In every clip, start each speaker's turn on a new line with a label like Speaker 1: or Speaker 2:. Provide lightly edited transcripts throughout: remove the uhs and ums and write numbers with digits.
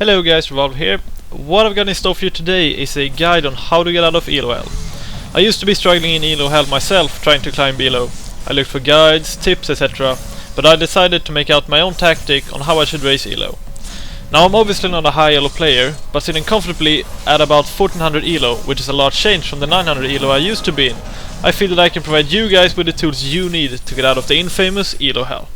Speaker 1: Hello guys, Revolve here. What I've got in store for you today is a guide on how to get out of Elo Hell. I used to be struggling in Elo Hell myself, trying to climb Elo. I looked for guides, tips, etc. But I decided to make out my own tactic on how I should raise Elo. Now I'm obviously not a high Elo player, but sitting comfortably at about 1400 Elo, which is a large change from the 900 Elo I used to be in, I feel that I can provide you guys with the tools you need to get out of the infamous Elo Hell.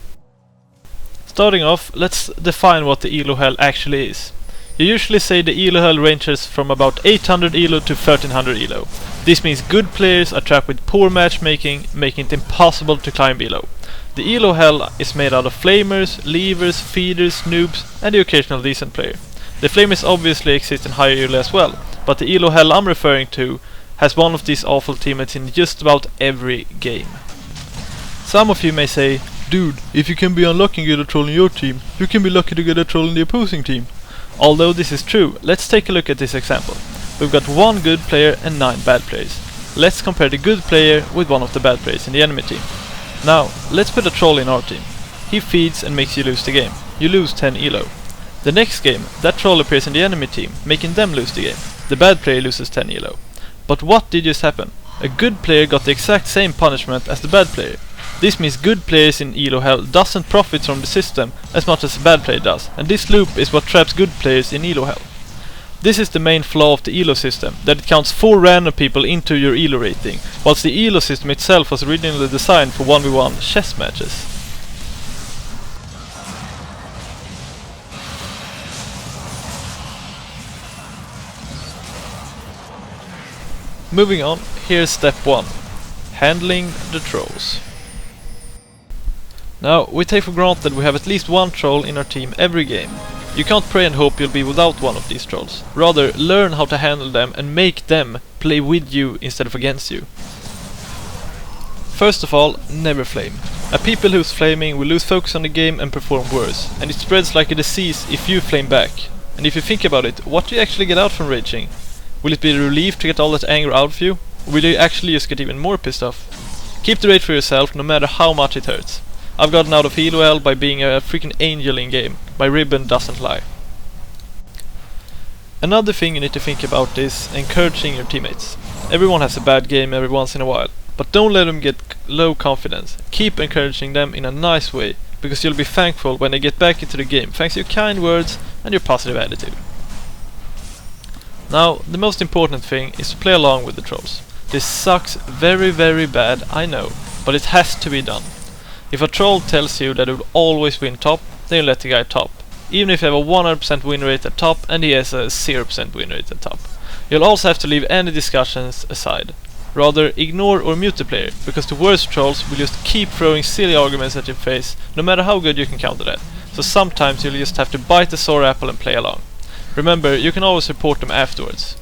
Speaker 1: Starting off, let's define what the Elo Hell actually is. You usually say the Elo Hell ranges from about 800 Elo to 1300 Elo. This means good players are trapped with poor matchmaking, making it impossible to climb Elo. The Elo Hell is made out of flamers, leavers, feeders, noobs and the occasional decent player. The flamers obviously exist in higher Elo as well, but the Elo Hell I'm referring to has one of these awful teammates in just about every game. Some of you may say, dude, if you can be unlucky and get a troll in your team, you can be lucky to get a troll in the opposing team. Although this is true, let's take a look at this example. We've got one good player and 9 bad players. Let's compare the good player with one of the bad players in the enemy team. Now, let's put a troll in our team. He feeds and makes you lose the game. You lose 10 Elo. The next game, that troll appears in the enemy team, making them lose the game. The bad player loses 10 Elo. But what did just happen? A good player got the exact same punishment as the bad player. This means good players in Elo Hell doesn't profit from the system as much as a bad player does, and this loop is what traps good players in Elo Hell. This is the main flaw of the Elo system, that it counts 4 random people into your Elo rating, whilst the Elo system itself was originally designed for 1v1 chess matches. Moving on, here's step 1. Handling the trolls. Now, we take for granted we have at least one troll in our team every game. You can't pray and hope you'll be without one of these trolls. Rather, learn how to handle them and make them play with you instead of against you. First of all, never flame. A people who's flaming will lose focus on the game and perform worse, and it spreads like a disease if you flame back. And if you think about it, what do you actually get out from raging? Will it be a relief to get all that anger out of you? Or will you actually just get even more pissed off? Keep the rage for yourself no matter how much it hurts. I've gotten out of Elo Hell by being a freaking angel in game. My ribbon doesn't lie. Another thing you need to think about is encouraging your teammates. Everyone has a bad game every once in a while, but don't let them get low confidence. Keep encouraging them in a nice way, because you'll be thankful when they get back into the game thanks to your kind words and your positive attitude. Now, the most important thing is to play along with the trolls. This sucks very bad, I know, but it has to be done. If a troll tells you that it will always win top, then you let the guy top. Even if you have a 100% win rate at top and he has a 0% win rate at top. You'll also have to leave any discussions aside. Rather, ignore or mute the player, because the worst trolls will just keep throwing silly arguments at your face, no matter how good you can counter that. So sometimes you'll just have to bite the sour apple and play along. Remember, you can always report them afterwards.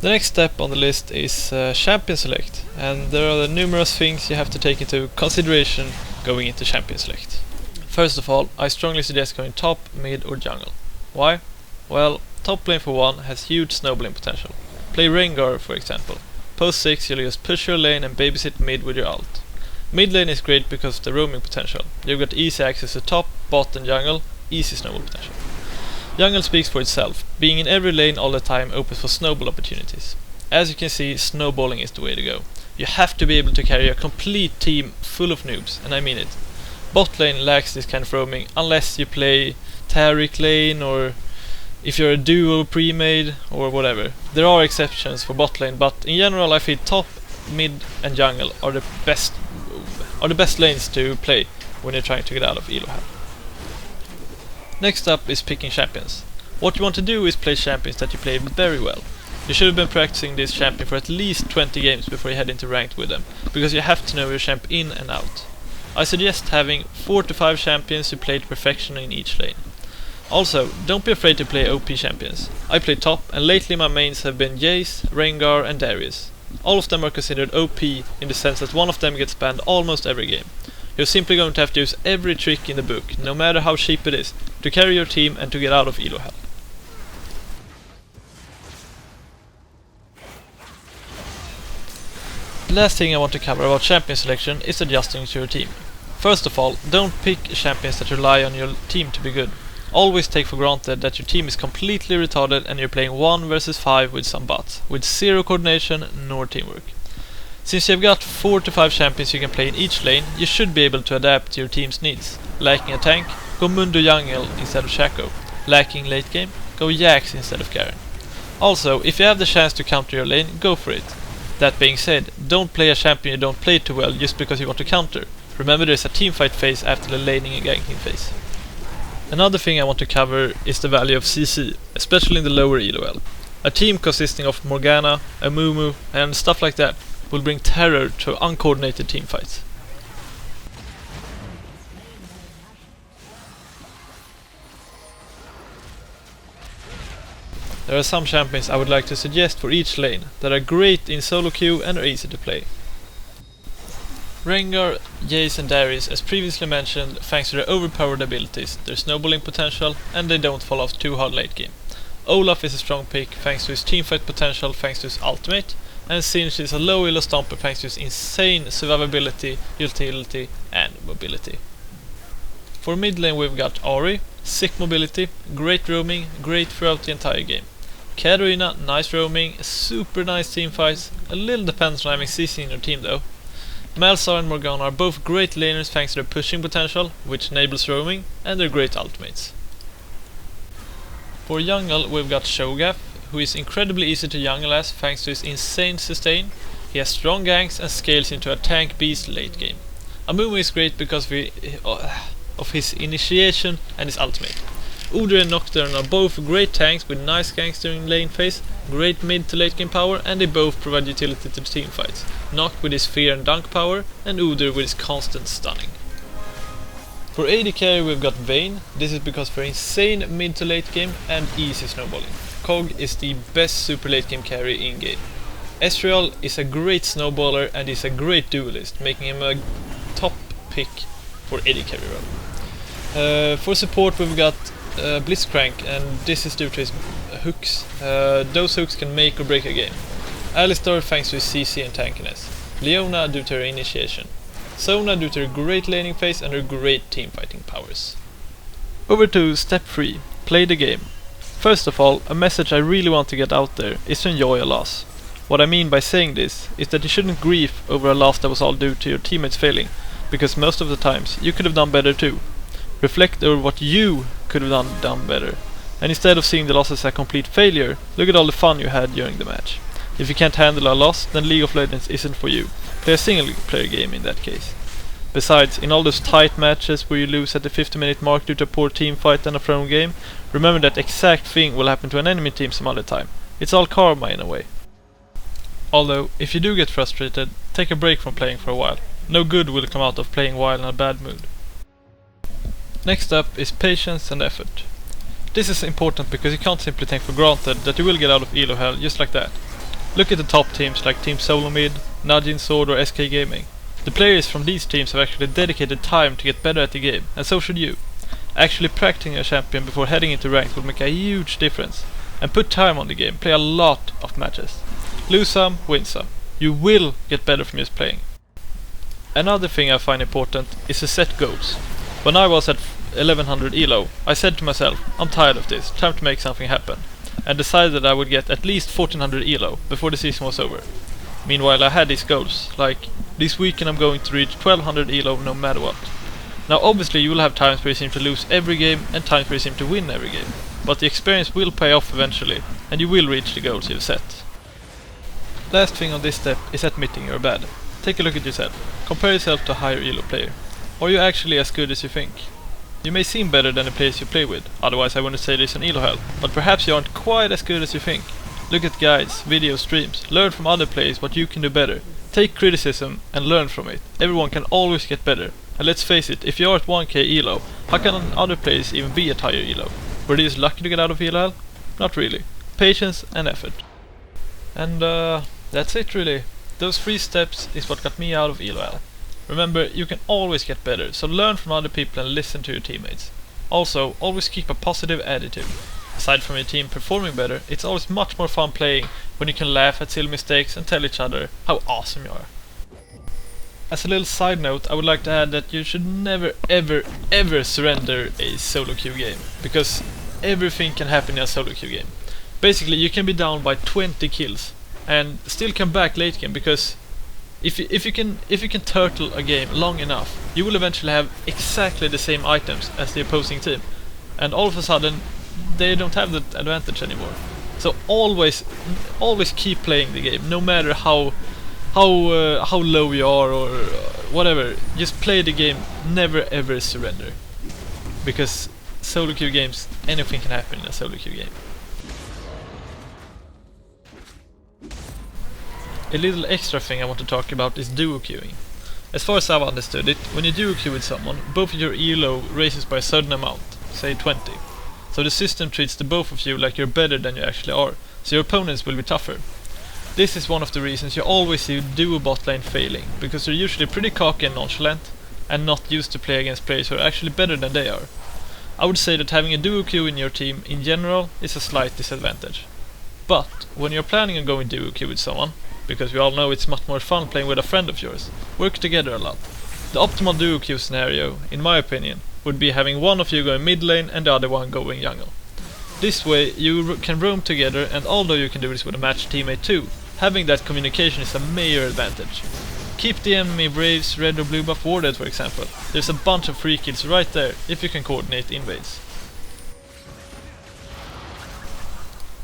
Speaker 1: The next step on the list is champion select, and there are numerous things you have to take into consideration going into champion select. First of all, I strongly suggest going top, mid or jungle. Why? Well, top lane for one has huge snowballing potential. Play Rengar for example. Post 6 you'll just push your lane and babysit mid with your ult. Mid lane is great because of the roaming potential. You've got easy access to top, bot and jungle, easy snowball potential. Jungle speaks for itself. Being in every lane all the time opens for snowball opportunities. As you can see, snowballing is the way to go. You have to be able to carry a complete team full of noobs, and I mean it. Bot lane lacks this kind of roaming unless you play Taric lane or if you're a duo pre-made or whatever. There are exceptions for bot lane, but in general I feel top, mid and jungle are the best lanes to play when you're trying to get out of Elo Hell. Next up is picking champions. What you want to do is play champions that you play very well. You should have been practicing this champion for at least 20 games before you head into ranked with them, because you have to know your champ in and out. I suggest having 4 to 5 champions who play to perfection in each lane. Also, don't be afraid to play OP champions. I play top, and lately my mains have been Jace, Rengar and Darius. All of them are considered OP in the sense that one of them gets banned almost every game. You're simply going to have to use every trick in the book, no matter how cheap it is, to carry your team and to get out of Elo Hell. The last thing I want to cover about champion selection is adjusting to your team. First of all, don't pick champions that rely on your team to be good. Always take for granted that your team is completely retarded and you're playing 1 versus 5 with some bots, with zero coordination nor teamwork. Since you've got 4 to 5 champions you can play in each lane, you should be able to adapt to your team's needs. Lacking a tank, go Mundo Jungle instead of Shaco. Lacking late game, go Jax instead of Garen. Also, if you have the chance to counter your lane, go for it. That being said, don't play a champion you don't play too well just because you want to counter. Remember, there's a teamfight phase after the laning and ganking phase. Another thing I want to cover is the value of CC, especially in the lower Elo. A team consisting of Morgana, a Mumu and stuff like that will bring terror to uncoordinated teamfights. There are some champions I would like to suggest for each lane that are great in solo queue and are easy to play. Rengar, Jace and Darius, as previously mentioned, thanks to their overpowered abilities, their snowballing potential, and they don't fall off too hard late game. Olaf is a strong pick thanks to his teamfight potential thanks to his ultimate, and Sinch is a low elo stomper thanks to his insane survivability, utility and mobility. For mid lane we've got Ahri, sick mobility, great roaming, great throughout the entire game. Katarina, nice roaming, super nice teamfights, a little depends on having CC in your team though. Malzahar and Morgana are both great laners thanks to their pushing potential, which enables roaming, and their great ultimates. For jungle we've got Sho'gaf, who is incredibly easy to jungle as thanks to his insane sustain. He has strong ganks and scales into a tank beast late game. Amumu is great because of his initiation and his ultimate. Udyr and Nocturne are both great tanks with nice ganks during lane phase, great mid to late game power, and they both provide utility to the teamfights. Noct with his fear and dunk power, and Udyr with his constant stunning. For AD carry we've got Vayne. This is because of her insane mid to late game and easy snowballing. Kog is the best super late game carry in game. Ezreal is a great snowballer and is a great duelist, making him a top pick for AD carry role. For support we've got Blitzcrank, and this is due to his hooks. Those hooks can make or break a game. Alistar thanks to his CC and tankiness. Leona due to her initiation. Sona due to her great laning phase and her great teamfighting powers. Over to step 3, play the game. First of all, a message I really want to get out there is to enjoy a loss. What I mean by saying this is that you shouldn't grieve over a loss that was all due to your teammates failing, because most of the times you could have done better too. Reflect over what you could have done better, and instead of seeing the loss as a complete failure, look at all the fun you had during the match. If you can't handle a loss, then League of Legends isn't for you. Play a single player game in that case. Besides, in all those tight matches where you lose at the 50-minute mark due to a poor team fight and a thrown game, remember that exact thing will happen to an enemy team some other time. It's all karma in a way. Although, if you do get frustrated, take a break from playing for a while. No good will come out of playing while in a bad mood. Next up is patience and effort. This is important because you can't simply take for granted that you will get out of Elo Hell just like that. Look at the top teams like Team Solomid, Najin Sword or SK Gaming. The players from these teams have actually dedicated time to get better at the game, and so should you. Actually practicing a champion before heading into rank will make a huge difference. And put time on the game, play a lot of matches. Lose some, win some. You will get better from just playing. Another thing I find important is to set goals. When I was at 1100 Elo, I said to myself, I'm tired of this, time to make something happen. And decided that I would get at least 1400 Elo before the season was over. Meanwhile I had these goals, like, this weekend I'm going to reach 1200 Elo no matter what. Now obviously you will have times where you seem to lose every game and times where you seem to win every game. But the experience will pay off eventually, and you will reach the goals you've set. Last thing on this step is admitting you're bad. Take a look at yourself. Compare yourself to a higher Elo player. Are you actually as good as you think? You may seem better than the players you play with, otherwise I wouldn't say this on Elo Hell, but perhaps you aren't quite as good as you think. Look at guides, videos, streams, learn from other players what you can do better. Take criticism and learn from it. Everyone can always get better. And let's face it, if you are at 1k Elo, how can other players even be at higher Elo? Were they just lucky to get out of Elo Hell? Not really. Patience and effort. And that's it really. Those 3 steps is what got me out of Elo Hell. Remember, you can always get better, so learn from other people and listen to your teammates. Also, always keep a positive attitude. Aside from your team performing better, it's always much more fun playing when you can laugh at silly mistakes and tell each other how awesome you are. As a little side note, I would like to add that you should never ever surrender a solo queue game, because everything can happen in a solo queue game. Basically, you can be down by 20 kills and still come back late game, because if you can turtle a game long enough, you will eventually have exactly the same items as the opposing team, and all of a sudden they don't have that advantage anymore. So always keep playing the game, no matter how low you are or whatever. Just play the game, never ever surrender, because solo queue games, anything can happen in a solo queue game. A little extra thing I want to talk about is duo queuing. As far as I've understood it, when you duo queue with someone, both of your elo raises by a certain amount, say 20. So the system treats the both of you like you're better than you actually are, so your opponents will be tougher. This is one of the reasons you always see duo bot lane failing, because they're usually pretty cocky and nonchalant, and not used to play against players who are actually better than they are. I would say that having a duo queue in your team in general is a slight disadvantage. But when you're planning on going duo queue with someone, because we all know it's much more fun playing with a friend of yours, work together a lot. The optimal duo queue scenario, in my opinion, would be having one of you going mid lane and the other one going jungle. This way you can roam together, and although you can do this with a matched teammate too, having that communication is a major advantage. Keep the enemy Braves red or blue buff warded, for example. There's a bunch of free kills right there if you can coordinate invades.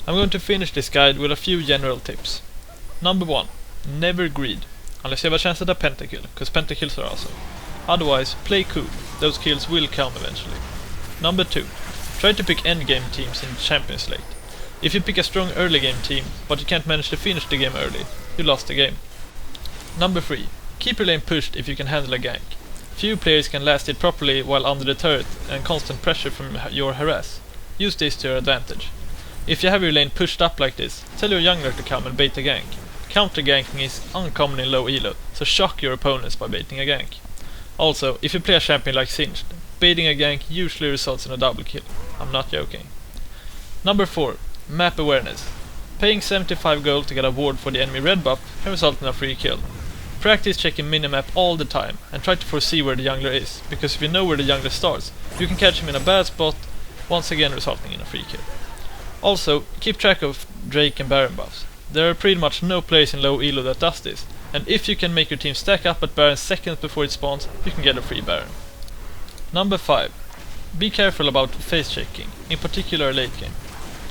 Speaker 1: I'm going to finish this guide with a few general tips. Number 1. Never greed, unless you have a chance at a pentakill, because pentakills are awesome. Otherwise, play cool, those kills will come eventually. Number 2. Try to pick endgame teams in Champions late. If you pick a strong early game team, but you can't manage to finish the game early, you lost the game. Number 3. Keep your lane pushed if you can handle a gank. Few players can last it properly while under the turret and constant pressure from your harass. Use this to your advantage. If you have your lane pushed up like this, tell your jungler to come and bait a gank. Counter ganking is uncommon in low elo, so shock your opponents by baiting a gank. Also, if you play a champion like Singed, baiting a gank usually results in a double kill. I'm not joking. Number 4. Map awareness. Paying 75 gold to get a ward for the enemy red buff can result in a free kill. Practice checking minimap all the time and try to foresee where the jungler is, because if you know where the jungler starts, you can catch him in a bad spot, once again resulting in a free kill. Also, keep track of Drake and Baron buffs. There are pretty much no players in low elo that does this, and if you can make your team stack up at Baron seconds before it spawns, you can get a free Baron. Number 5. Be careful about face checking, in particular late game.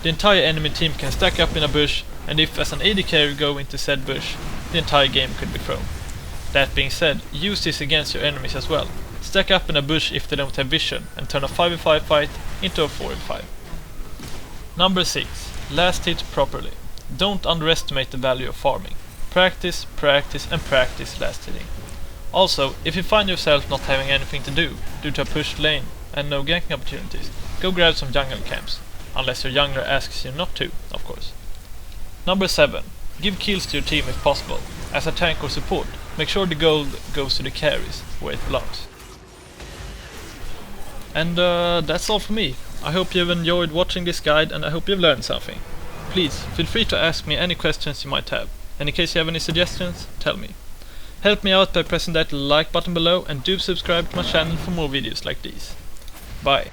Speaker 1: The entire enemy team can stack up in a bush, and if as an AD carry go into said bush, the entire game could be thrown. That being said, use this against your enemies as well. Stack up in a bush if they don't have vision, and turn a 5v5 fight into a 4v5. Number 6. Last hit properly. Don't underestimate the value of farming. Practice, practice and practice last hitting. Also, if you find yourself not having anything to do due to a pushed lane and no ganking opportunities, go grab some jungle camps. Unless your jungler asks you not to, of course. Number 7. Give kills to your team if possible. As a tank or support, make sure the gold goes to the carries, where it belongs. And that's all for me. I hope you've enjoyed watching this guide, and I hope you've learned something. Please, feel free to ask me any questions you might have, and in case you have any suggestions, tell me. Help me out by pressing that like button below, and do subscribe to my channel for more videos like these. Bye.